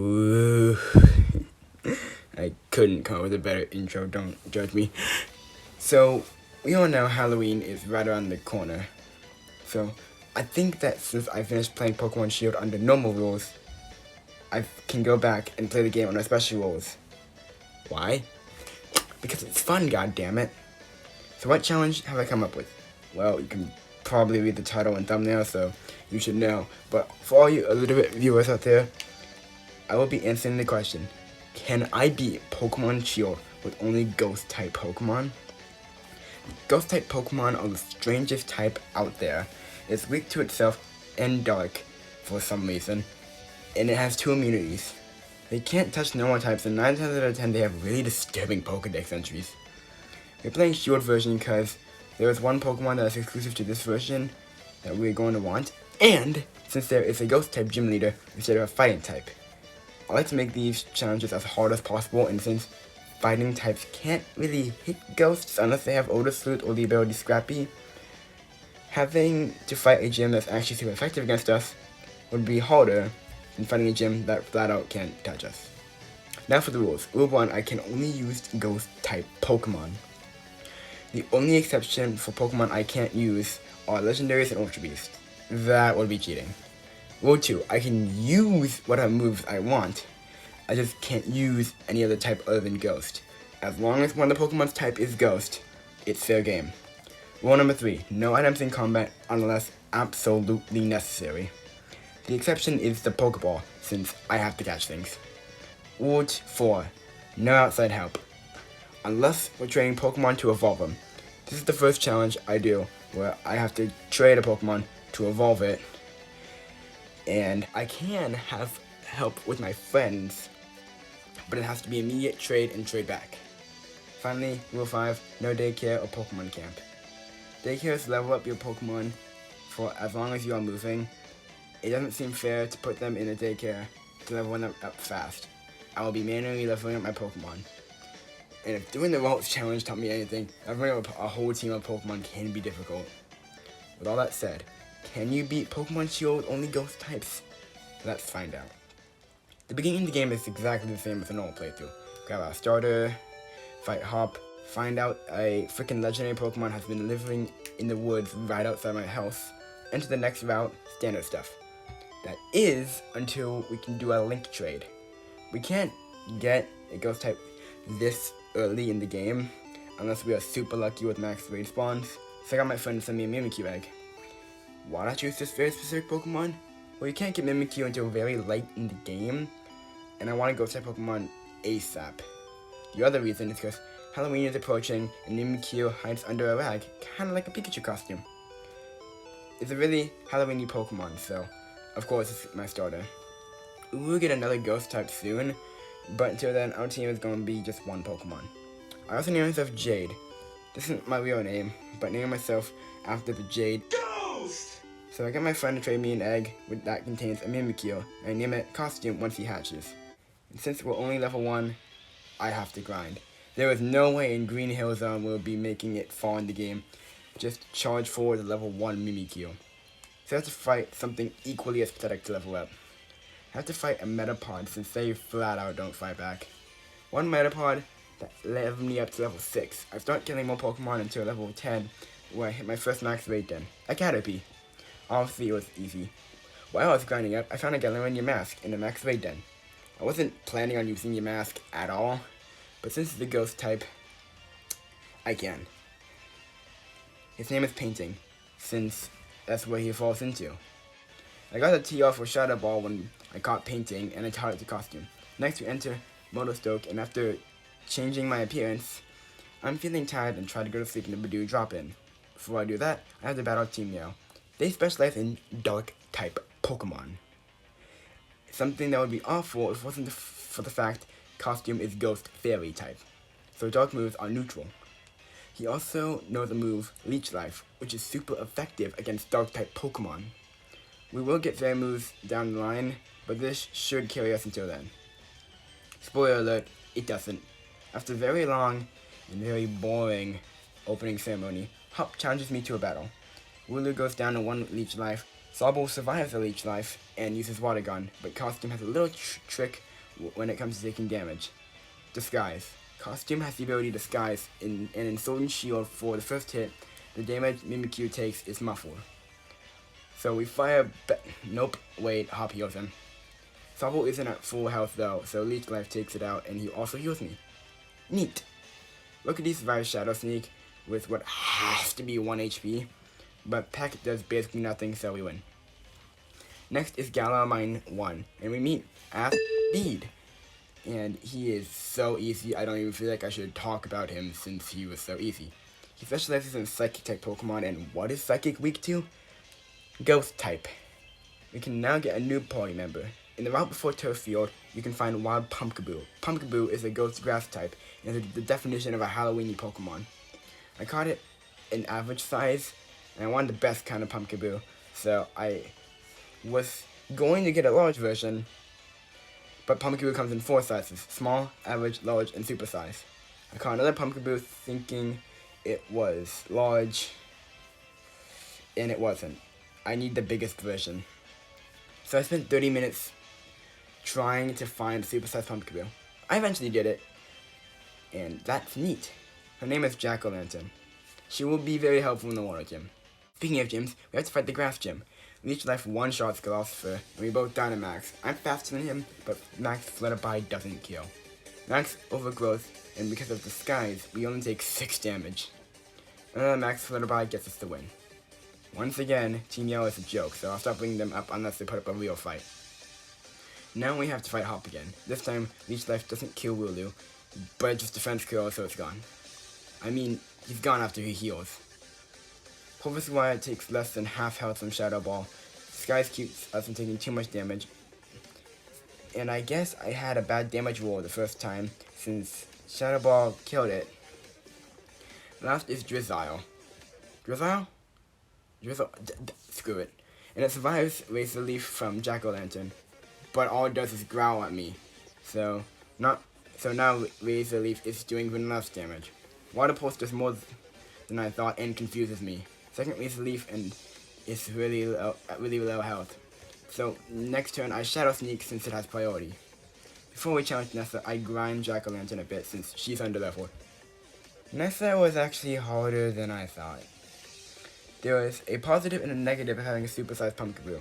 Ooh. I couldn't come up with a better intro, don't judge me. So, we all know Halloween is right around the corner. So, I think that since I finished playing Pokémon Shield under normal rules, I can go back and play the game under special rules. Why? Because it's fun, goddammit. So what challenge have I come up with? Well, you can probably read the title and thumbnail, so you should know. But for all you illiterate viewers out there, I will be answering the question, can I beat Pokémon Shield with only Ghost Type Pokémon? Ghost Type Pokémon are the strangest type out there. It's weak to itself and dark for some reason, and it has 2 immunities. They can't touch normal types, and 9 times out of 10 they have really disturbing Pokédex entries. We're playing Shield version because there is one Pokemon that is exclusive to this version that we're going to want, and since there is a Ghost type gym leader instead of a fighting type. I like to make these challenges as hard as possible, and since fighting types can't really hit ghosts unless they have Odor Sleuth or the ability Scrappy, having to fight a gym that's actually super effective against us would be harder than fighting a gym that flat out can't touch us. Now for the rules. Rule 1, I can only use Ghost type Pokemon. The only exception for Pokemon I can't use are Legendaries and Ultra Beasts. That would be cheating. Rule 2, I can use whatever moves I want, I just can't use any other type other than Ghost. As long as one of the Pokemon's type is Ghost, it's fair game. Rule number 3, no items in combat unless absolutely necessary. The exception is the Pokeball, since I have to catch things. Rule 4, no outside help. Unless we're training Pokemon to evolve them. This is the first challenge I do, where I have to trade a Pokemon to evolve it. And I can have help with my friends, but it has to be immediate trade and trade back. Finally, Rule 5, no daycare or Pokemon camp. Daycares level up your Pokemon for as long as you are moving. It doesn't seem fair to put them in a daycare to level them up fast. I will be manually leveling up my Pokemon. And if doing the Vaults challenge taught me anything, leveling up a whole team of Pokemon can be difficult. With all that said, can you beat Pokémon Shield with only Ghost types? Let's find out. The beginning of the game is exactly the same as a normal playthrough. Grab our starter, fight Hop, find out a freaking legendary Pokemon has been living in the woods right outside my house, enter the next route, standard stuff. That is until we can do a link trade. We can't get a Ghost type this early in the game unless we are super lucky with max raid spawns, so I got my friend to send me a Mimikyu egg. Why not choose this very specific Pokemon? Well, you can't get Mimikyu until very late in the game, and I want to Ghost type Pokemon ASAP. The other reason is because Halloween is approaching and Mimikyu hides under a rag, kinda like a Pikachu costume. It's a really Halloween-y Pokemon, so of course it's my starter. We will get another Ghost type soon, but until then our team is going to be just one Pokemon. I also named myself Jade. This isn't my real name, but named myself after the Jade Ghost! So I got my friend to trade me an egg that contains a Mimikyu, and I name it Costume once he hatches. And since we're only level 1, I have to grind. There is no way in Green Hill Zone we'll be making it far in the game. Just charge forward to level 1 Mimikyu. So I have to fight something equally as pathetic to level up. I have to fight a Metapod since they flat out don't fight back. One Metapod that leveled me up to level 6. I start killing more Pokemon until level 10, where I hit my first max raid den, a Caterpie. Obviously it was easy. While I was grinding up, I found a Galarian mask in the max raid den. I wasn't planning on using your mask at all, but since it's a Ghost type, I can. His name is Painting, since that's what he falls into. I got a TR for Shadow Ball when I caught Painting, and I taught it to Costume. Next we enter Motostoke, and after changing my appearance, I'm feeling tired and try to go to sleep in the Badoo drop-in. Before I do that, I have to battle Team Meow. They specialize in Dark type Pokemon. Something that would be awful if it wasn't for the fact Costume is Ghost Fairy type, so Dark moves are neutral. He also knows the move Leech Life, which is super effective against Dark type Pokemon. We will get Fairy moves down the line, but this should carry us until then. Spoiler alert, it doesn't. After a very long and very boring opening ceremony, Hop challenges me to a battle. Wooloo goes down to 1 Leech Life, Sobble survives the Leech Life and uses Water Gun, but Costume has a little trick when it comes to taking damage. Disguise. Costume has the ability to disguise, and in Sword and Shield for the first hit, the damage Mimikyu takes is muffled. So we fire nope, wait, Hop heals him. Sobble isn't at full health though, so Leech Life takes it out and he also heals me. Neat. Look at these survive Shadow Sneak with what has to be 1 HP, but Peck does basically nothing, so we win. Next is Galamine 1, and we meet Speed. And he is so easy, I don't even feel like I should talk about him since he was so easy. He specializes in Psychic type Pokemon, and what is Psychic weak to? Ghost type. We can now get a new party member. In the route before Turf Field, you can find Wild Pumpkaboo. Pumpkaboo is a ghost grass type, and is the definition of a Halloweeny Pokemon. I caught it in average size, and I wanted the best kind of Pumpkaboo, so I was going to get a large version, but Pumpkaboo comes in 4 sizes: small, average, large, and super size. I caught another Pumpkaboo thinking it was large, and it wasn't. I need the biggest version. So I spent 30 minutes trying to find a super-sized Pumpkaboo. I eventually did it, and that's neat. Her name is Jack-O-Lantern. She will be very helpful in the water gym. Speaking of gyms, we have to fight the grass gym. Leech Life one-shots Philosopher, and we both die to Max. I'm faster than him, but Max Flutterby doesn't kill. Max overgrowth, and because of Disguise, we only take 6 damage. Another Max Flutterby gets us the win. Once again, Team Yellow is a joke, so I'll stop bringing them up unless they put up a real fight. Now we have to fight Hop again. This time, Leech Life doesn't kill Wooloo, but it just defense kills, so it's gone. I mean, he's gone after he heals. Pulver's Wire takes less than half health from Shadow Ball. Disguise keeps us from taking too much damage. And I guess I had a bad damage roll the first time, since Shadow Ball killed it. Last is Drizzile. Drizzile? Screw it. And it survives Razor Leaf from Jack-O-Lantern, but all it does is growl at me. So now Razor Leaf is doing even less damage. Water Pulse does more than I thought and confuses me. Second Razor Leaf and is really low health. So next turn I Shadow Sneak since it has priority. Before we challenge Nessa, I grind Jack-O-Lantern a bit since she's under level. Nessa was actually harder than I thought. There is a positive and a negative of having a super-sized Pumpkaboo.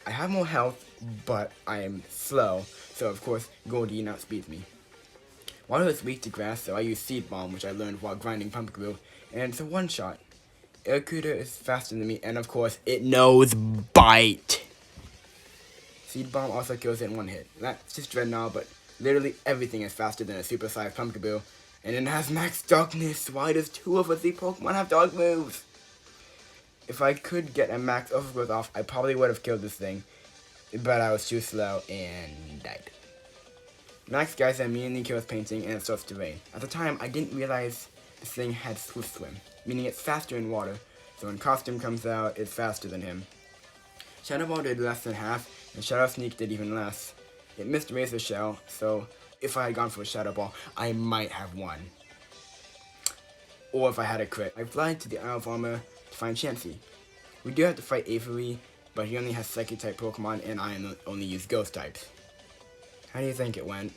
I have more health, but I am slow, so of course Goldie outspeeds me. Water is weak to grass, so I use Seed Bomb, which I learned while grinding Pumpkaboo, and it's a one-shot. Aircooter is faster than me, and of course, it knows Bite! Seed Bomb also kills it in 1 hit. That's just Dreadnought, but literally everything is faster than a super-sized Pumpkaboo, and it has Max Darkness. Why does 2 of us Pokemon have dog moves? If I could get a Max Overgrowth off, I probably would have killed this thing, but I was too slow and died. Max Geyser immediately kills Painting and it starts to rain. At the time, I didn't realize this thing had Swift Swim, meaning it's faster in water, so when Costume comes out, it's faster than him. Shadow Ball did less than half, and Shadow Sneak did even less. It missed Razor Shell, so if I had gone for a Shadow Ball, I might have won. Or if I had a crit. I fly to the Isle of Armor to find Chansey. We do have to fight Avery, but he only has Psychic type Pokemon and I only use Ghost types. How do you think it went?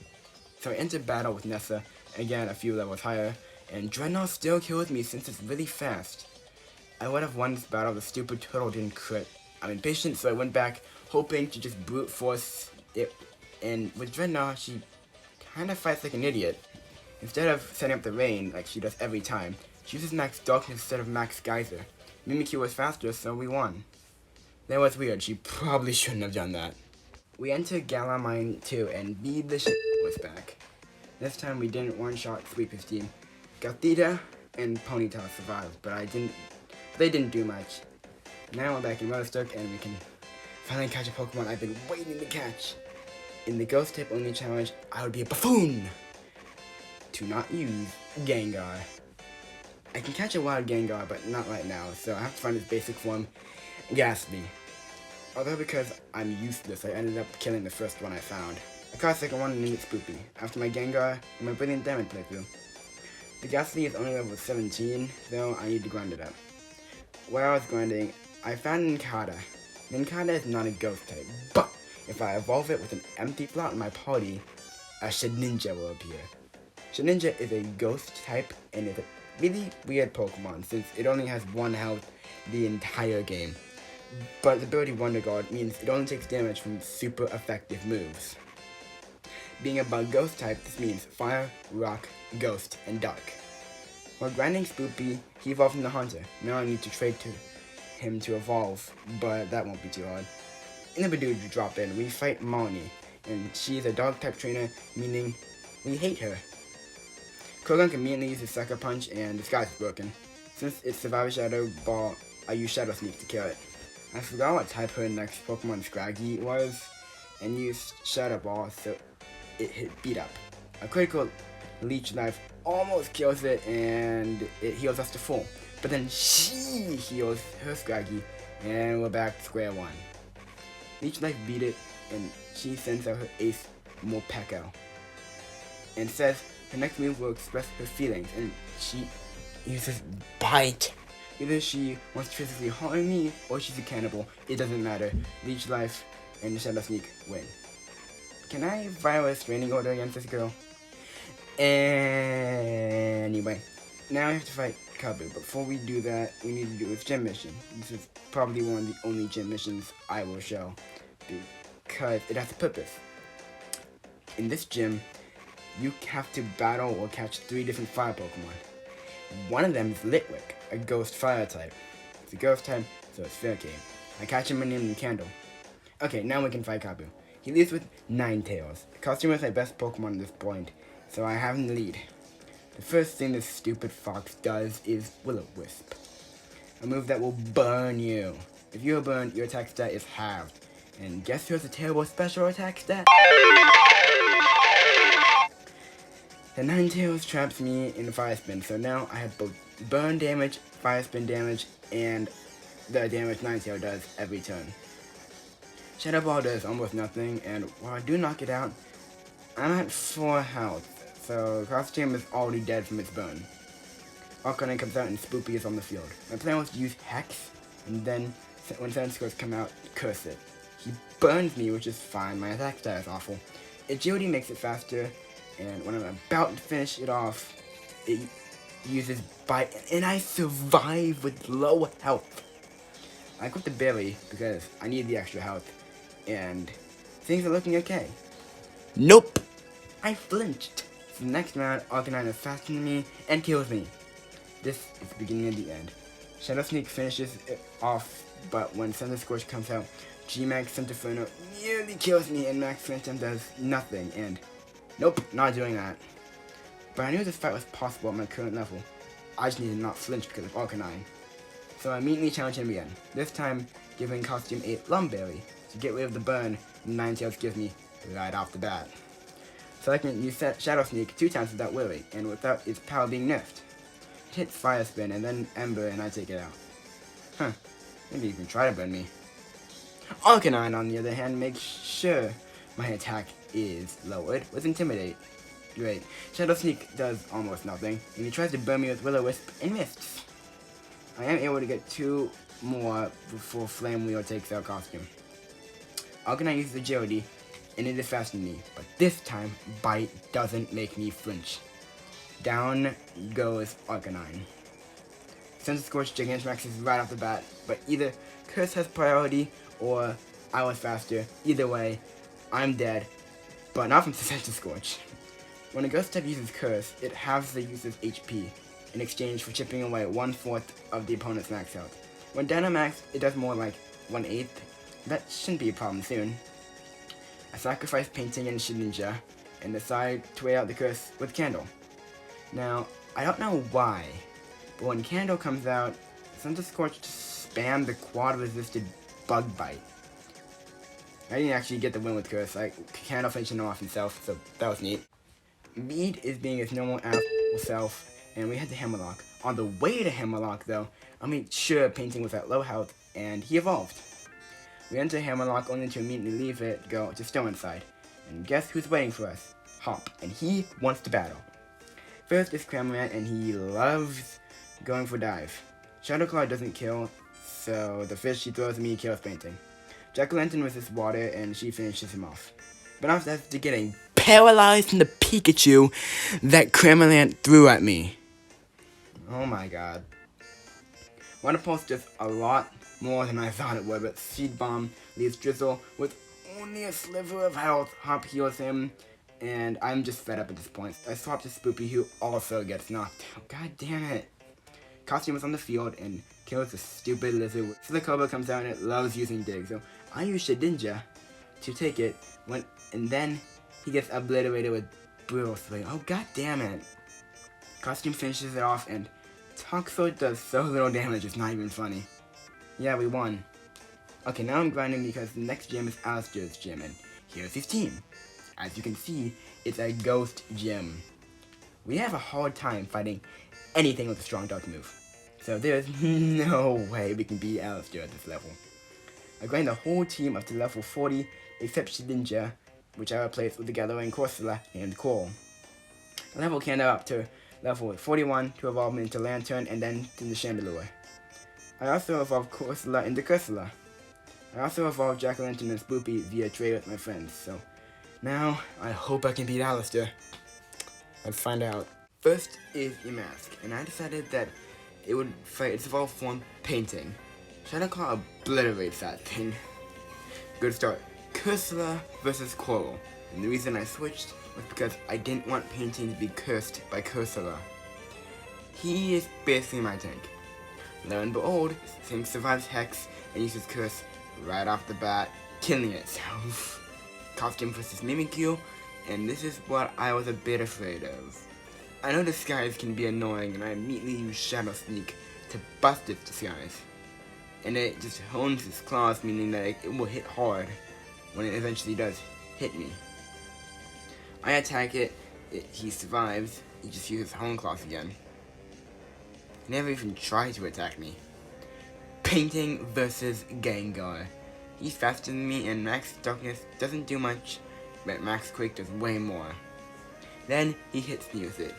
So I entered battle with Nessa, again a few levels higher, and Dreadnought still kills me since it's really fast. I would have won this battle if the stupid turtle didn't crit. I'm impatient, so I went back, hoping to just brute force it, and with Dreadnought, she kinda fights like an idiot. Instead of setting up the rain, like she does every time, she uses Max Darkness instead of Max Geyser. Mimikyu was faster, so we won. That was weird, she probably shouldn't have done that. We entered Galamine 2, and B the shit was back. This time we didn't one-shot Sweet 15. Gothita and Ponyta survived, but they didn't do much. Now we're back in Rutherstock, and we can finally catch a Pokemon I've been waiting to catch. In the Ghost Type only challenge, I would be a buffoon to not use Gengar. I can catch a wild Gengar, but not right now, so I have to find its basic form, Ghastly. Although because I'm useless, I ended up killing the first one I found. I caught a second one and named it Spoopy, after my Gengar and my Brilliant Diamond playthrough. The Ghastly is only level 17, though I need to grind it up. While I was grinding, I found Nincada. Nincada is not a ghost type, but if I evolve it with an empty slot in my party, a Shedinja will appear. Shedinja is a ghost type and is a really weird Pokemon since it only has 1 health the entire game. But its ability Wonder Guard means it only takes damage from super effective moves. Being a bug ghost type, this means fire, rock, ghost, and dark. While grinding Spoopy, he evolved into Hunter. Now I need to trade to him to evolve, but that won't be too hard. In the Bidoof to drop in, we fight Molly, and she is a dog type trainer, meaning we hate her. Kogan immediately uses Sucker Punch and Disguise is broken. Since it survives Shadow Ball, I use Shadow Sneak to kill it. I forgot what type her next Pokemon Scraggy was, and used Shadow Ball so it hit beat up. A critical Leech Life almost kills it and it heals us to full. But then she heals her Scraggy and we're back to square one. Leech Life beat it and she sends out her ace Morpeko and says her next move will express her feelings and she uses Bite. Either she wants to physically harm me or she's a cannibal. It doesn't matter. Leech Life and the Shadow Sneak win. Can I file a restraining order against this girl? Anyway, now I have to fight Kabu. But before we do that, we need to do his gym mission. This is probably one of the only gym missions I will show because it has a purpose. In this gym, you have to battle or catch 3 different fire Pokemon. One of them is Litwick, a ghost fire type. It's a ghost type, so it's fair game. I catch him and name him Candle. Okay, now we can fight Kabu. He leads with Ninetales. The costume is my best Pokemon at this point, so I have him in the lead. The first thing this stupid fox does is Will-O-Wisp, a move that will burn you. If you are burned, your attack stat is halved. And guess who has a terrible special attack stat? The Ninetales traps me in Fire Spin, so now I have both burn damage, Fire Spin damage, and the damage Ninetales does every turn. Shadow Ball does almost nothing, and while I do knock it out, I'm at 4 health, so Costume is already dead from its burn. Arcanine comes out and Spoopy is on the field. My plan was to use Hex, and then when 7 scores come out, curse it. He burns me, which is fine, my attack stat is awful. Agility makes it faster, and when I'm about to finish it off, it uses Bite, and I survive with low health. I equipped the Berry because I need the extra health. And things are looking okay. Nope! I flinched. So the next round, Arcanine is faster than me and kills me. This is the beginning of the end. Shadow Sneak finishes it off, but when Thunder Scorch comes out, G-Max Centinferno nearly kills me and Max Phantom does nothing, and nope, not doing that. But I knew this fight was possible at my current level. I just need to not flinch because of Arcanine. So I immediately challenge him again, this time giving Costume a Lumberry to get rid of the burn Ninetales gives me right off the bat. So I can use Shadow Sneak 2 times without worry, and without its power being nerfed. It hits Fire Spin and then Ember and I take it out. Huh, maybe you can try to burn me. Arcanine, on the other hand, makes sure my attack is lowered with Intimidate. Great. Shadow Sneak does almost nothing, and he tries to burn me with Will-O-Wisp and misses. I am able to get 2 more before Flame Wheel takes out Costume. Arcanine uses Agility, and it is faster than me, but this time, Bite doesn't make me flinch. Down goes Arcanine. Sense Scorch Gigantamax is right off the bat, but either Curse has priority, or I was faster. Either way, I'm dead, but not from Sense Scorch. When a Ghost type uses Curse, it halves the user's HP, in exchange for chipping away 1/4 of the opponent's max health. When Dynamax, it does more like 1/8. That shouldn't be a problem soon. I sacrifice Painting and Shedinja, and decide to wait out the curse with Candle. Now, I don't know why, but when Candle comes out, Thunder Scorch just spammed the quad-resisted Bug Bite. I didn't actually get the win with Curse, Candle finished him off himself, so that was neat. Mead is being his normal self, and we head to Hammerlock. On the way to Hammerlock, though, I made sure Painting was at low health, and he evolved. We enter Hammerlock only to immediately leave it, go to Stow-N-Side. And guess who's waiting for us? Hop, and he wants to battle. First is Cramorant, and he loves going for dive. Shadow Claw doesn't kill, so the fish he throws at me kills Painting. Jack-o'-lantern with his water, and she finishes him off. But after getting paralyzed from the Pikachu that Cramorant threw at me. Oh my god. Water Pulse does a lot more than I thought it would, but Seed Bomb leaves Drizzle with only a sliver of health. Hop heals him, and I'm just fed up at this point. I swap to Spoopy, who also gets knocked out. God damn it. Costume is on the field and kills the stupid lizard. Silicobra comes out and it loves using Dig, so I use Shedinja to take it, and then he gets obliterated with Brutal Swing. Oh god damn it. Costume finishes it off, and Toxel does so little damage, it's not even funny. Yeah, we won. Okay, now I'm grinding because the next gym is Alistair's gym, and here's his team. As you can see, it's a ghost gym. We have a hard time fighting anything with a strong dark move, so there's no way we can beat Alistair at this level. I grind the whole team up to level 40, except Shedinja, which I replaced with the Gathering Corsola and Coral. I level Kanda up to level 41 to evolve him into Lantern and then to the Chandelure. I also evolved Corsola into Cursola. I also evolved Jack-o'-lantern and Spoopy via trade with my friends, so now I hope I can beat Alistair. Let's find out. First is Yamask, and I decided that it would fight its evolved form, Painting. Shadow Claw obliterates that thing. Good start. Cursola versus Coral, and the reason I switched was because I didn't want Painting to be cursed by Cursola. He is basically my tank. Lo and behold, this thing survives Hex and uses Curse right off the bat, killing itself. Costume versus Mimikyu, and this is what I was a bit afraid of. I know disguise can be annoying, and I immediately use Shadow Sneak to bust its disguise. And it just hones its claws, meaning that it will hit hard when it eventually does hit me. I attack it, he survives, he just uses Hone Claws again. He never even tried to attack me. Painting versus Gengar. He's faster than me, and Max Darkness doesn't do much, but Max Quake does way more. Then he hits me with it.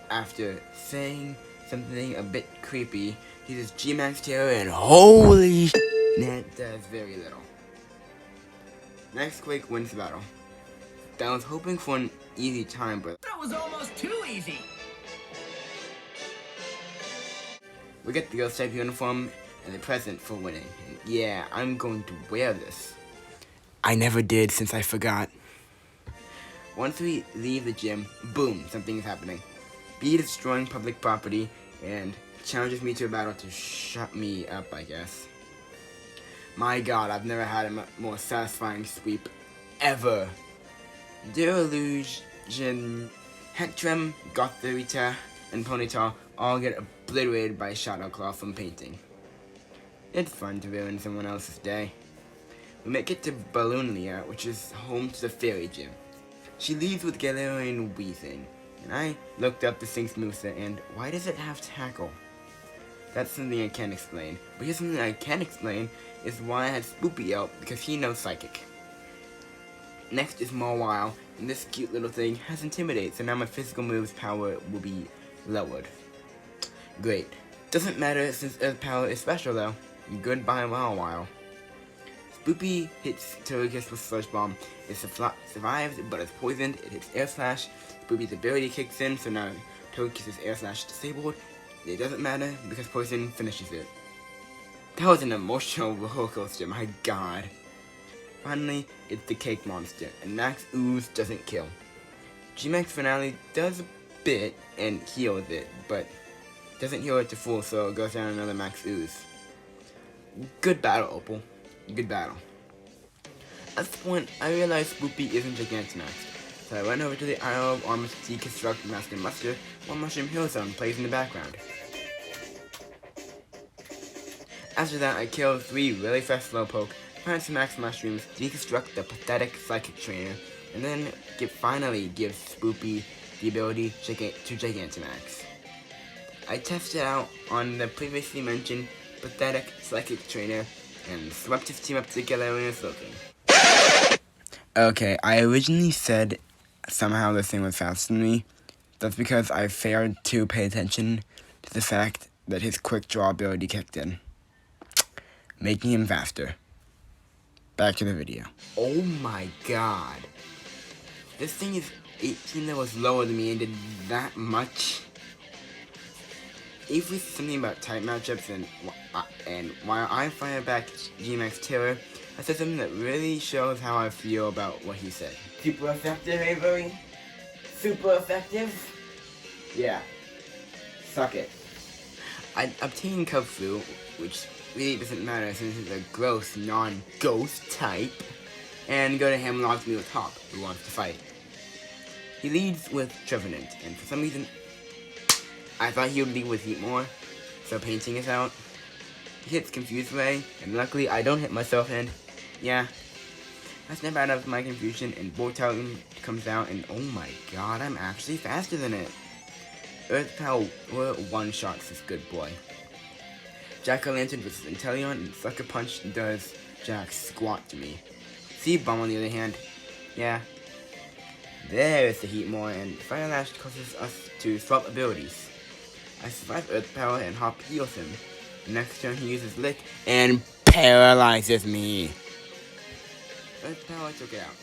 After saying something a bit creepy, he uses G-Max Terror, and holy sh**, that does very little. Max Quake wins the battle. I was hoping for an easy time, but that was almost too easy. We get the Ghost Type uniform and the present for winning. And yeah, I'm going to wear this. I never did since I forgot. Once we leave the gym, boom, something is happening. B destroying public property and challenges me to a battle to shut me up, I guess. My god, I've never had a more satisfying sweep ever. Delusion, Hectrim, Gothorita, and Ponyta all get obliterated by Shadow Claw from Painting. It's fun to ruin someone else's day. We make it to Balloonia, which is home to the Fairy Gym. She leaves with Galarian Weezing, and I looked up the thing's moveset, and why does it have Tackle? That's something I can't explain, but here's something I can explain, is why I had Spoopy out, because he knows Psychic. Next is Mawile, and this cute little thing has Intimidate, so now my physical move's power will be lowered. Great. Doesn't matter since Earth power is special though. Goodbye Mawile. Spoopy hits Togekiss with Sludge Bomb. It survives, but it's poisoned. It hits Air Slash. Spoopy's ability kicks in, so now Togekiss' Air Slash disabled. It doesn't matter because Poison finishes it. That was an emotional roller coaster, my god. Finally, it's the Cake Monster, and Max Ooze doesn't kill. G-Max Finale does a bit and heals it, but doesn't heal it to full, so it goes down another Max Ooze. Good battle, Opal. Good battle. At this point, I realized Spoopy isn't Gigantamax, so I went over to the Isle of Armor to deconstruct Master Mustard while Mushroom Hill Zone plays in the background. After that, I killed 3 really fast Slowpoke, find some Max Mushrooms, deconstruct the pathetic Psychic Trainer, and then finally give Spoopy the ability to Gigantamax. I tested out on the previously mentioned pathetic Psychic Trainer and swept his team up to Galarian Slowking. Okay, I originally said somehow this thing was faster than me. That's because I failed to pay attention to the fact that his Quick Draw ability kicked in, making him faster. back to the video. Oh my god. This thing is 18 levels lower than me and did that much. If we say something about type matchups and while I fire back G-Max Terror, I said something that really shows how I feel about what he said. Super effective, Avery? Super effective? Yeah. Suck it. I obtained Cub Flu, which really doesn't matter since it's a gross non-ghost type, and go to him logs me with Hop, who wants to fight. He leads with Trevenant, and for some reason, I thought he would lead with Heat more, so painting is out. He hits Confused Ray, and luckily I don't hit myself, and yeah. I snap out of my confusion, and Voltown comes out, and oh my god, I'm actually faster than it. Earth Power one-shots this good boy. Jack-o'-lantern vs. Inteleon, and Sucker Punch does Jack squat to me. Seed Bomb on the other hand, yeah. There's the Heat more, and Fire Lash causes us to swap abilities. I survive Earth Power and Hop heals him. The next turn he uses Lick and paralyzes me. Earth Power took it out.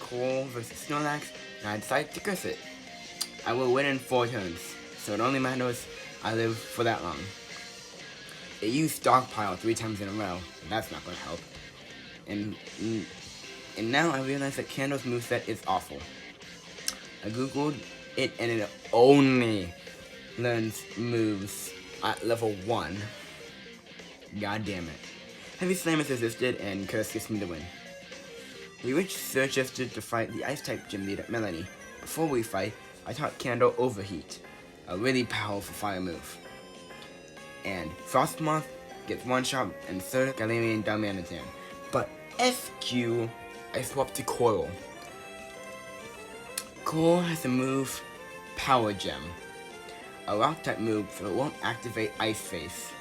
Coral vs. Snorlax, and I decide to curse it. I will win in 4 turns, so it only matters I live for that long. It used Stockpile 3 times in a row, and that's not going to help. And now I realize that Candle's moveset is awful. I googled it and it only learns moves at level 1. God damn it. Heavy Slam is resisted and Curse gives me the win. We reach Surchester to fight the Ice-type gym leader, Melanie. Before we fight, I taught Candle Overheat, a really powerful fire move. And Frostmoth gets one shot and third Galarian Darmanitan. But SQ, I swap to Coral. Coral has the move Power Gem, a rock type move so it won't activate Ice Face.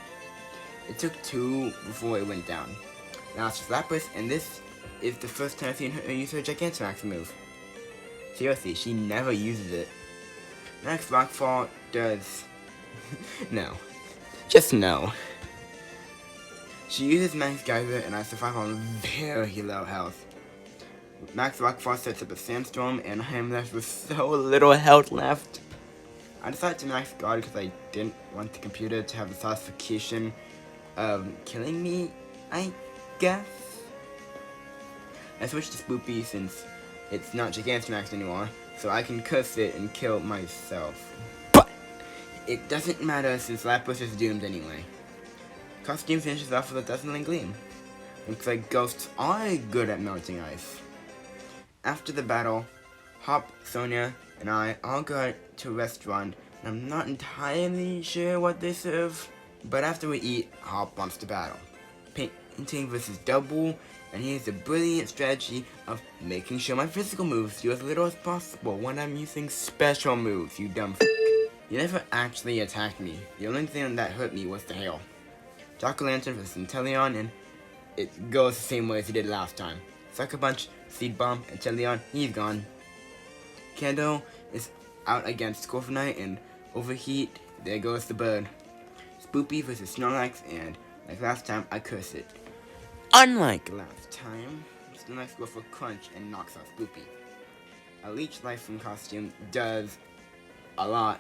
It took 2 before it went down. Now it's Lapras, and this is the first time I've seen her use her Gigantamax move. Seriously, she never uses it. Next, Rockfall does... no. Just no. She uses Max Geyser, and I survive on very low health. Max Rockfall sets up a Sandstorm, and I am left with so little health left. I decided to max Guard because I didn't want the computer to have the satisfaction of killing me, I guess. I switched to Spoopy since it's not Gigantamax anymore, so I can curse it and kill myself. But it doesn't matter since Lapras is doomed anyway. Costume finishes off with a Dazzling Gleam. Looks like ghosts are good at melting ice. After the battle, Hop, Sonia, and I all go to a restaurant, and I'm not entirely sure what they serve. But after we eat, Hop wants to battle. Painting versus Double, and he has a brilliant strategy of making sure my physical moves do as little as possible when I'm using special moves, you dumb f***. He never actually attacked me. The only thing that hurt me was the hail. Jack-o'-lantern versus Inteleon, and it goes the same way as it did last time. Sucker Punch, Seed Bomb, Inteleon, he's gone. Candle is out against Corviknight, and Overheat, there goes the bird. Spoopy versus Snorlax, and like last time, I curse it. Unlike last time, Snorlax goes for Crunch and knocks out Spoopy. A Leech Life from Costume does a lot,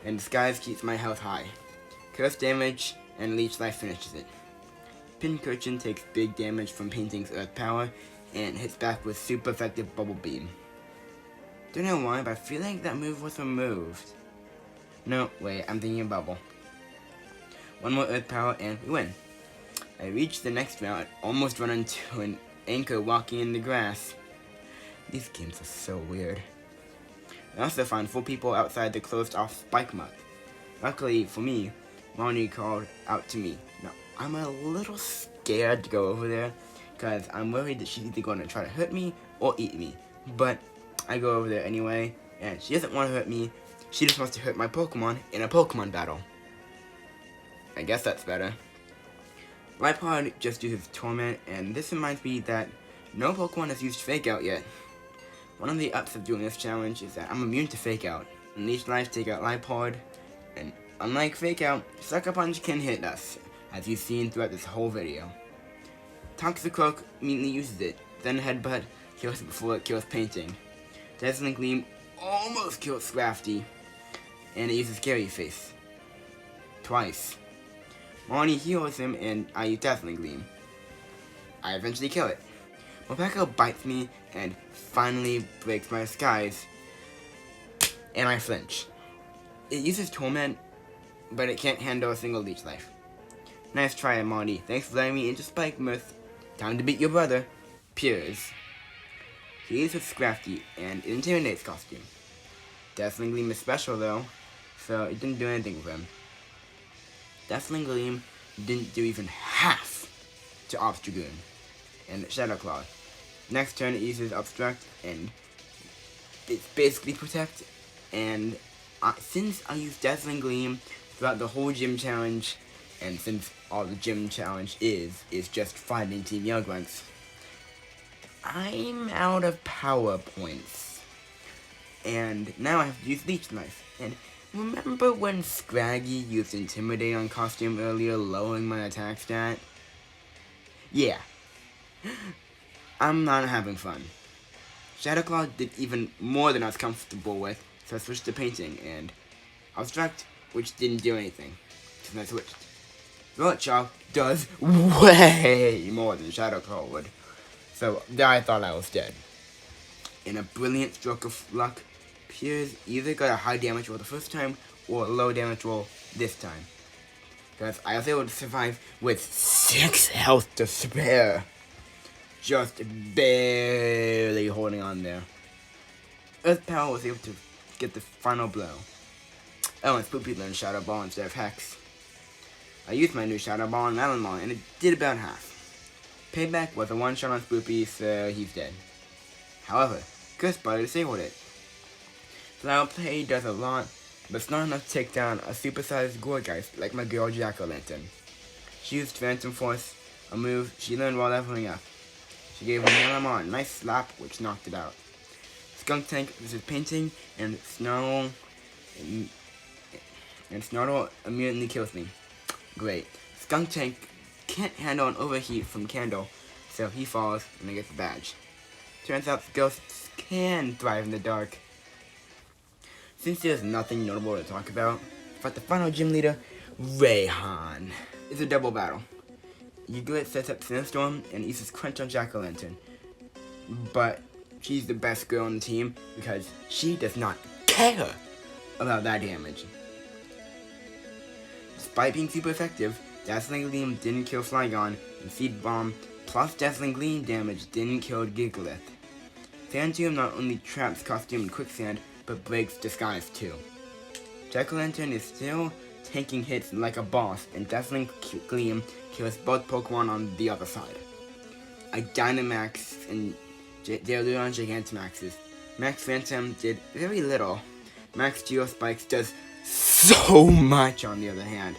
and Disguise keeps my health high. Curse damage, and Leech Life finishes it. Pincurchin takes big damage from Painting's Earth Power, and hits back with super effective Bubble Beam. Don't know why, but I feel like that move was removed. No, wait, I'm thinking of Bubble. One more Earth Power, and we win. I reach the next round and almost run into an anchor walking in the grass. These games are so weird. I also found 4 people outside the closed-off Spike Mud. Luckily for me, Ronnie called out to me. Now, I'm a little scared to go over there, because I'm worried that she's either going to try to hurt me or eat me. But I go over there anyway, and she doesn't want to hurt me. She just wants to hurt my Pokemon in a Pokemon battle. I guess that's better. Lipod just uses Torment, and this reminds me that no Pokemon has used Fake Out yet. One of the ups of doing this challenge is that I'm immune to Fake Out. And Leech Life take out Lipod, and unlike Fake Out, Sucker Punch can hit us, as you've seen throughout this whole video. Toxicroak immediately uses it, then Headbutt kills it before it kills Painting. Dazzling Gleam almost kills Scrafty, and it uses Scary Face. Twice. Marnie heals him, and I use Dazzling Gleam. I eventually kill it. Morpeko bites me, and finally breaks my skies, and I flinch. It uses Torment, but it can't handle a single leech life. Nice try, Marty. Thanks for letting me into Spike Myth. Time to beat your brother. Piers. He uses Scrafty and Intimidates costume. Dazzling Gleam is special though, so it didn't do anything with him. Dazzling Gleam didn't do even half to Obstagoon and Shadow Claw. Next turn it uses Obstruct and it's basically Protect, and since I used Dazzling Gleam throughout the whole gym challenge, and since all the gym challenge is just fighting Team Youngranks, I'm out of power points. And now I have to use Leech Life. And remember when Scraggy used Intimidate on costume earlier, lowering my attack stat? Yeah. I'm not having fun. Shadowclaw did even more than I was comfortable with, so I switched to Painting, and Obstruct, which didn't do anything, so I switched. Roach does way more than Shadowclaw would, so I thought I was dead. In a brilliant stroke of luck, Piers either got a high damage roll the first time, or a low damage roll this time, because I was able to survive with 6 health to spare. Just barely holding on there. Earth Power was able to get the final blow. Oh, and Spoopy learned Shadow Ball instead of Hex. I used my new Shadow Ball on Malamon, and it did about half. Payback was a one-shot on Spoopy, so he's dead. However, Curse Body disabled it. Flower Play does a lot, but it's not enough to take down a supersized Gourgeist like my girl Jack-O-Lantern. She used Phantom Force, a move she learned while leveling up. She gave Malamon a nice slap, which knocked it out. Skunk Tank uses Painting, and Snarl immediately kills me. Great. Skunk Tank can't handle an overheat from Candle, so he falls and I get the badge. Turns out ghosts can thrive in the dark. Since there's nothing notable to talk about, fight the final gym leader, Rayhan. It's a double battle. Eaglet sets up Sandstorm and uses Crunch on Jack-O-Lantern. But she's the best girl on the team because she does not care about that damage. Despite being super effective, Dazzling Gleam didn't kill Flygon, and Seed Bomb plus Dazzling Gleam damage didn't kill Gigalith. Sandtomb not only traps Costume in Quicksand, but breaks Disguise too. Jack-O-Lantern is still tanking hits like a boss, and Dazzling Gleam kills both Pokemon on the other side. I Dynamax and Deoluon Gigantamaxes. Max Phantom did very little. Max Geospikes does so much on the other hand.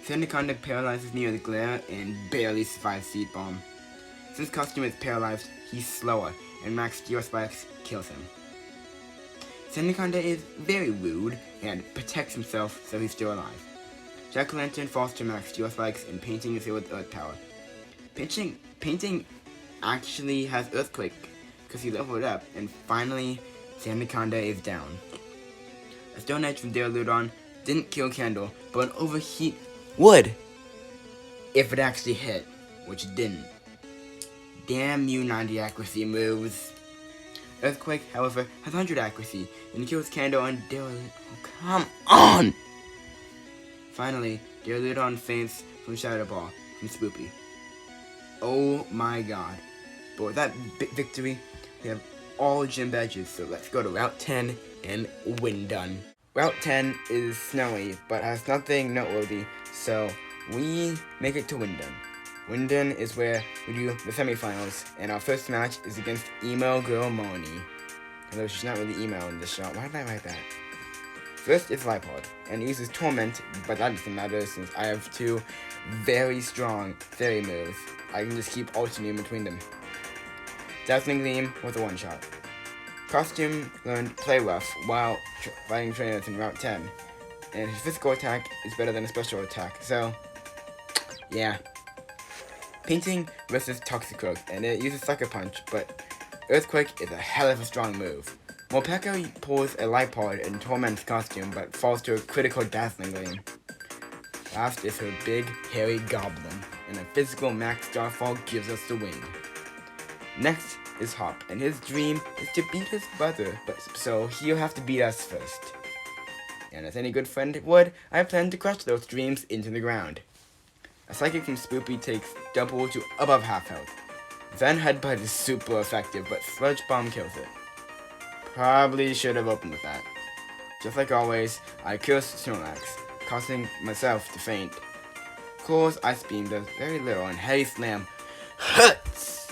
Sandaconda paralyzes me with Glare and barely survives Seed Bomb. Since Costume is paralyzed, he's slower, and Max Geospikes kills him. Sandaconda is very rude and protects himself so he's still alive. Jack-O-Lantern falls to Max Geospikes, and Painting is hit with Earth Power. Painting actually has Earthquake because he leveled up, and finally Sandaconda is down. A Stone Edge from Deoludon didn't kill Candle, but an Overheat would if it actually hit, which it didn't. Damn you 90 accuracy moves. Earthquake, however, has 100 accuracy and kills Candle and Deoludon. Oh, come on! Finally, Deoludon faints from Shadow Ball from Spoopy. Oh my god. But with that victory, we have all gym badges, so let's go to Route 10 and win done. Route 10 is snowy, but has nothing noteworthy, so we make it to Windon. Windon is where we do the semifinals, and our first match is against Emo Girl Moni. Although she's not really emo in this shot. Why did I write that? First is Lipod, and it uses Torment, but that doesn't matter since I have 2 very strong fairy moves. I can just keep alternating between them. Dazzling Gleam was a one-shot. Costume learned Play Rough while fighting trainers in Route 10, and his physical attack is better than a special attack, so yeah. Painting versus Toxicroak, and it uses Sucker Punch, but Earthquake is a hell of a strong move. Morpeko pulls a Light Pod in Torment's costume, but falls to a critical Dazzling Gleam. Last is her big, hairy Goblin, and a physical Max Starfall gives us the win. Next is Hop, and his dream is to beat his brother, but so he'll have to beat us first. And as any good friend would, I plan to crush those dreams into the ground. A Psychic from Spoopy takes double to above half health. Then Headbutt is super effective, but Sludge Bomb kills it. Probably should have opened with that. Just like always, I kill Snorlax, causing myself to faint. Cole's Ice Beam does very little, and Heavy Slam hurts!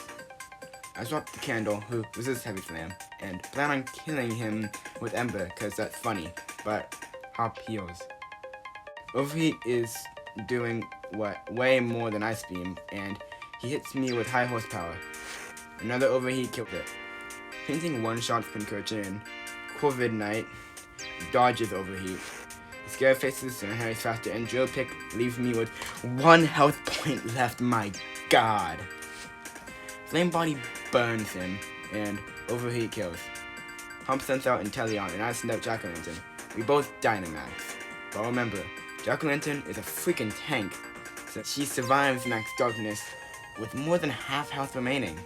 I swap the Candle, who resists Heavy Slam, and plan on killing him with Ember, cause that's funny, but Hop heals. Overheat is doing way more than Ice Beam, and he hits me with high horsepower. Another Overheat killed it. Painting one-shots Pincurchin and Corviknight dodges Overheat. Scare Faces and Harry's faster, and Drill Pick leaves me with 1 health point left, my god. Flame Body burns him, and Overheat kills. Hump sends out Inteleon, and I send out Jack-o'-lantern. We both Dynamax. But remember, Jack-o'-lantern is a freaking tank, so she survives Max Darkness with more than half health remaining.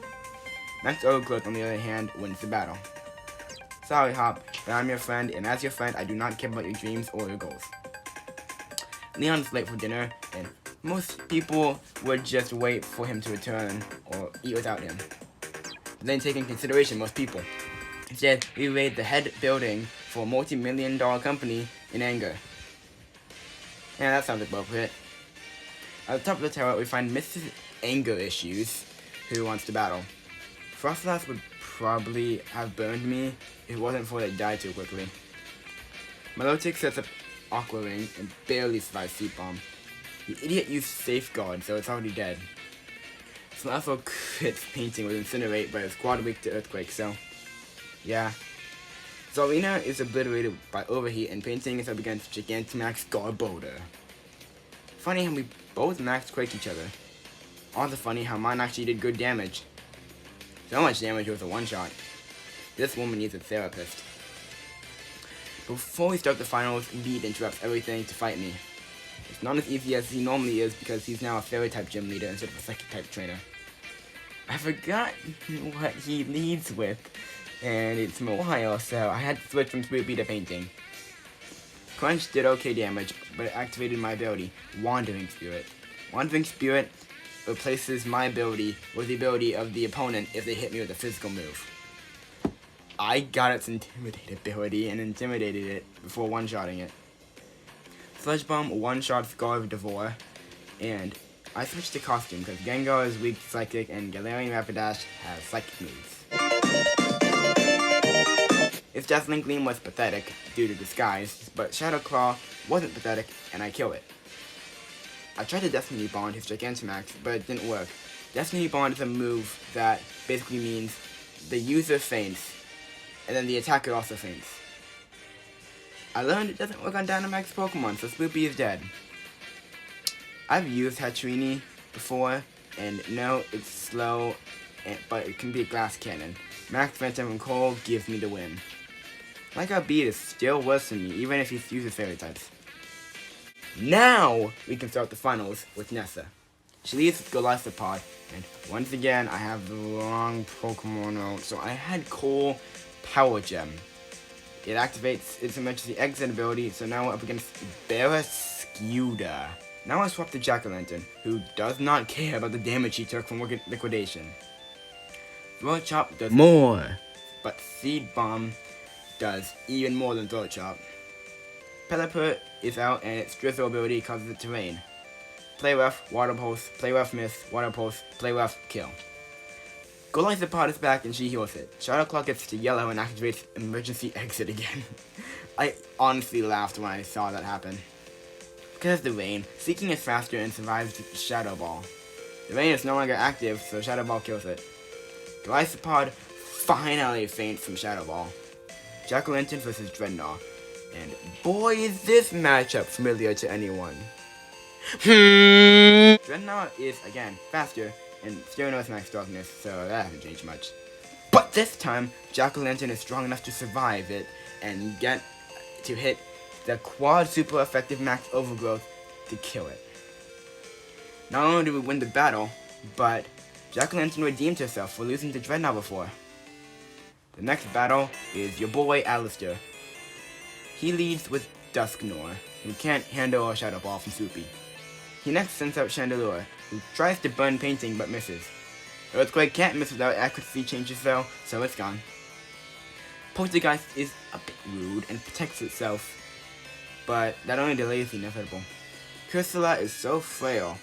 Max Overgrowth, on the other hand, wins the battle. Sorry, Hop, but I'm your friend, and as your friend, I do not care about your dreams or your goals. Leon's late for dinner, and most people would just wait for him to return or eat without him. But then take into consideration most people. Instead, we raid the head building for a multi-million-dollar company in anger. Yeah, that sounds appropriate. At the top of the tower, we find Mrs. Anger Issues, who wants to battle. Frostlass would probably have burned me if it wasn't for it died too quickly. Milotic sets up Aqua Ring and barely survives Seed Bomb. The idiot used Safeguard, so it's already dead. Slaffo crits Painting with Incinerate, but it's quad weak to Earthquake, so yeah. Zarina is obliterated by Overheat, and Painting is up against Gigantamax Garbodor. Funny how we both max quake each other. Also funny how mine actually did good damage. So much damage with a one-shot. This woman needs a therapist. Before we start the finals, Beat interrupts everything to fight me. It's not as easy as he normally is because he's now a Fairy-type gym leader instead of a Psychic-type trainer. I forgot what he leads with, and it's been a while, so I had to switch from Spoopy to Painting. Crunch did okay damage, but it activated my ability, Wandering Spirit. Wandering Spirit replaces my ability with the ability of the opponent if they hit me with a physical move. I got its Intimidate ability and intimidated it before one-shotting it. Sludge Bomb one-shots Gardevoir, and I switched to Costume because Gengar is weak to Psychic and Galarian Rapidash has Psychic moves. Its Dazzling Gleam was pathetic due to disguise, but Shadow Claw wasn't pathetic and I kill it. I tried to Destiny Bond his Gigantamax, but it didn't work. Destiny Bond is a move that basically means the user faints, and then the attacker also faints. I learned it doesn't work on Dynamax Pokemon, so Spoopy is dead. I've used Hatcherini before, and no, it's slow, but it can be a glass cannon. Max Phantom and Cole gives me the win. Like our Beat is still worse than me, even if he uses Fairy types. Now we can start the finals with Nessa. She leads with Golisopod, and once again I have the wrong Pokemon out, so I had Cole Power Gem. It activates its emergency exit ability, so now we're up against Barrascuda. Now I swap to Jack-o'-lantern, who does not care about the damage he took from liquidation. Throat Chop does more, but Seed Bomb does even more than Throat Chop. Pelipper is out and its Drizzle ability causes it to rain. Play Rough, Water Pulse, Play Rough Miss, Water Pulse, Play Rough, kill. Golisopod is back and she heals it. Shadow Claw gets to yellow and activates emergency exit again. I honestly laughed when I saw that happen. Because of the rain, Seeking is faster and survives Shadow Ball. The rain is no longer active, so Shadow Ball kills it. Golisopod finally faints from Shadow Ball. Jack-o'-lantern versus Dreadnought. And boy, is this matchup familiar to anyone. Dreadnought is, again, faster, and still knows max darkness, so that hasn't changed much. But this time, Jack-o'-lantern is strong enough to survive it, and get to hit the quad super effective max overgrowth to kill it. Not only did we win the battle, but Jack-o'-lantern redeemed herself for losing to Dreadnought before. The next battle is your boy Alistair. He leads with Dusknoir, who can't handle a Shadow Ball from Swoopy. He next sends out Chandelure, who tries to burn Painting but misses. Earthquake can't miss without accuracy changes though, so it's gone. Poltergeist is a bit rude and protects itself, but that only delays the inevitable. Cursula is so frail,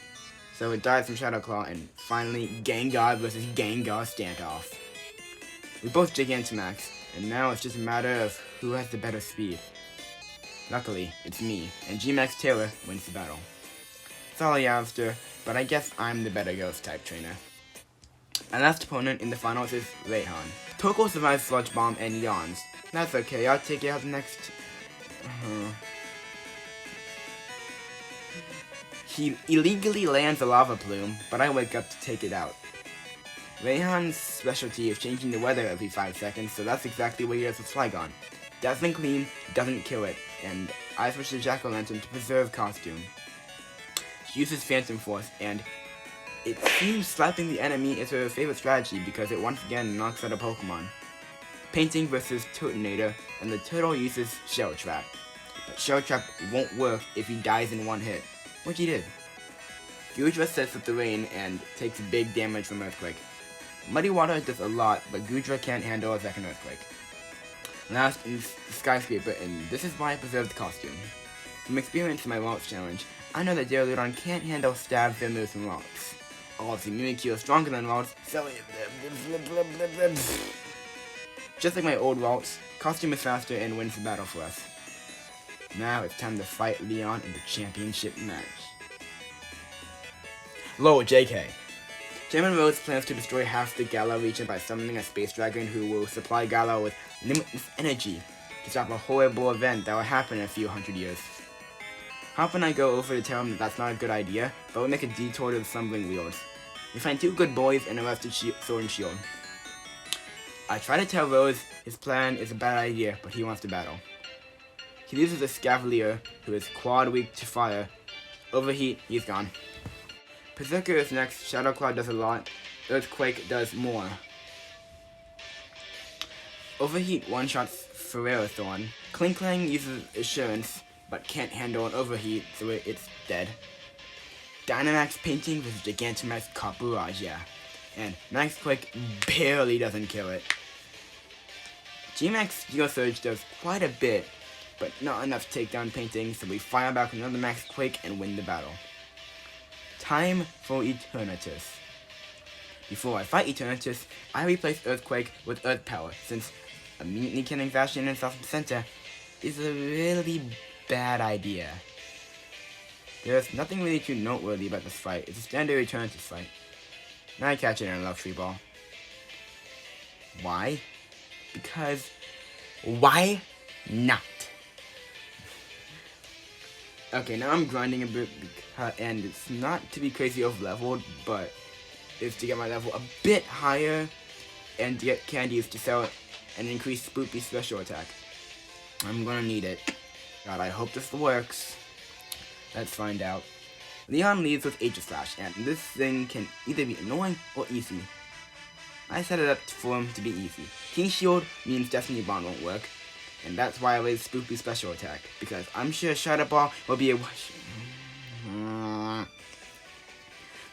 so it dies from Shadow Claw, and finally Gengar versus Gengar standoff. We both Gigantamax, and now it's just a matter of who has the better speed. Luckily, it's me, and G-Max Taylor wins the battle. Sorry, Alistair, but I guess I'm the better Ghost type trainer. My last opponent in the finals is Rayhan. Toko survives Sludge Bomb and yawns. That's okay, I'll take it out next. He illegally lands a lava plume, but I wake up to take it out. Rayhan's specialty is changing the weather every 5 seconds, so that's exactly what he does with Flygon. Dazzling Clean doesn't kill it, and I switch to Jack-o'-lantern to preserve costume. She uses Phantom Force, and it seems slapping the enemy is her favorite strategy because it once again knocks out a Pokemon. Painting versus Turtonator, and the turtle uses Shell Trap. But Shell Trap won't work if he dies in one hit, which he did. Gudra sets up the rain and takes big damage from Earthquake. Muddy Water does a lot, but Gudra can't handle a second Earthquake. Last is Skyscraper, and this is why I preserved the costume. From experience in my Waltz challenge, I know that Duraludon can't handle stabs and moves from Waltz. Obviously, Mimikyu is stronger than Waltz, so just like my old Waltz, costume is faster and wins the battle for us. Now it's time to fight Leon in the championship match. Lol, JK. Chairman Rose plans to destroy half the Galar region by summoning a space dragon who will supply Galar with limitless energy to stop a horrible event that will happen in a few hundred years. Hop and I go over to tell him that that's not a good idea, but we make a detour to the Stumbling Wheels. We find 2 good boys and arrest Sword and Shield. I try to tell Rose his plan is a bad idea, but he wants to battle. He uses a Scavalier, who is quad weak to fire. Overheat, he's gone. Berserker is next, Shadow Claw does a lot, Earthquake does more. Overheat one-shots Ferrerathorn. Klinklang uses Assurance, but can't handle an Overheat, so it's dead. Dynamax Painting with Gigantamax Copperajah, and Max Quake barely doesn't kill it. G-Max Steel Surge does quite a bit, but not enough to take down Painting, so we fire back another Max Quake and win the battle. Time for Eternatus. Before I fight Eternatus, I replace Earthquake with Earth Power, since immediately killing Bastion and South Center is a really bad idea. There's nothing really too noteworthy about this fight. It's a standard Eternatus fight. Now I catch it in a Luxury Ball. Why? Because why not? Okay, now I'm grinding a bit, and it's not to be crazy over-leveled, but it's to get my level a bit higher, and to get candies to sell and increase Spoopy's special attack. I'm gonna need it. God, I hope this works. Let's find out. Leon leads with Aegislash, and this thing can either be annoying or easy. I set it up for him to be easy. King Shield means Destiny Bond won't work, and that's why I raised Spoopy's special attack, because I'm sure Shadow Ball will be a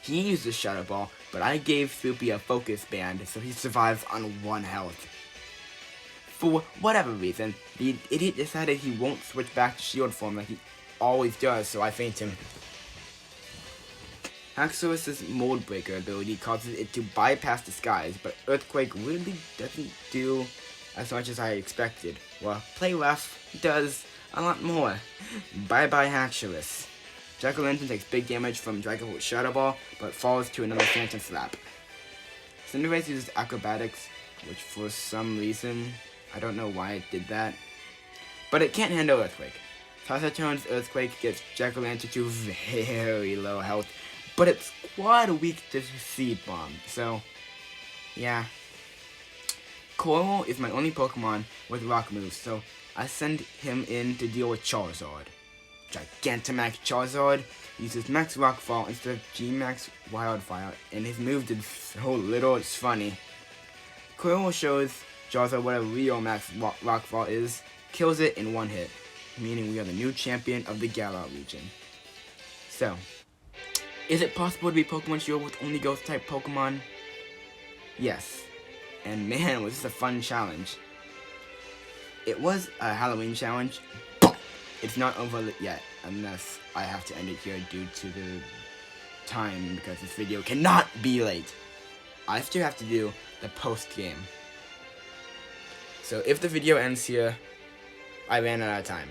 He uses Shadow Ball, but I gave Spoopy a focus band, so he survives on 1 health. For whatever reason, the idiot decided he won't switch back to shield form like he always does, so I faint him. Haxorus's Mold Breaker ability causes it to bypass disguise, but Earthquake really doesn't do as much as I expected, while Play Rough does a lot more. Bye bye Haxorus. Jack-o'-lantern takes big damage from Dragon's Shadow Ball, but falls to another Phantom Slap. Cinderace uses Acrobatics, which for some reason, I don't know why it did that, but it can't handle Earthquake. Toxaton's Earthquake gets Jack-o'-lantern to very low health, but it's quite weak to Seed Bomb, so yeah. Coral is my only Pokemon with rock moves, so I send him in to deal with Charizard. Gigantamax Charizard uses Max Rockfall instead of G-Max Wildfire, and his move did so little it's funny. Coral shows Charizard what a real Max Rockfall is, kills it in one hit, meaning we are the new champion of the Galar region. So, is it possible to be Pokemon Shield with only Ghost Type Pokemon? Yes. And man, was this a fun challenge. It was a Halloween challenge, but it's not over yet, unless I have to end it here due to the time, because this video cannot be late. I still have to do the post-game. So if the video ends here, I ran out of time.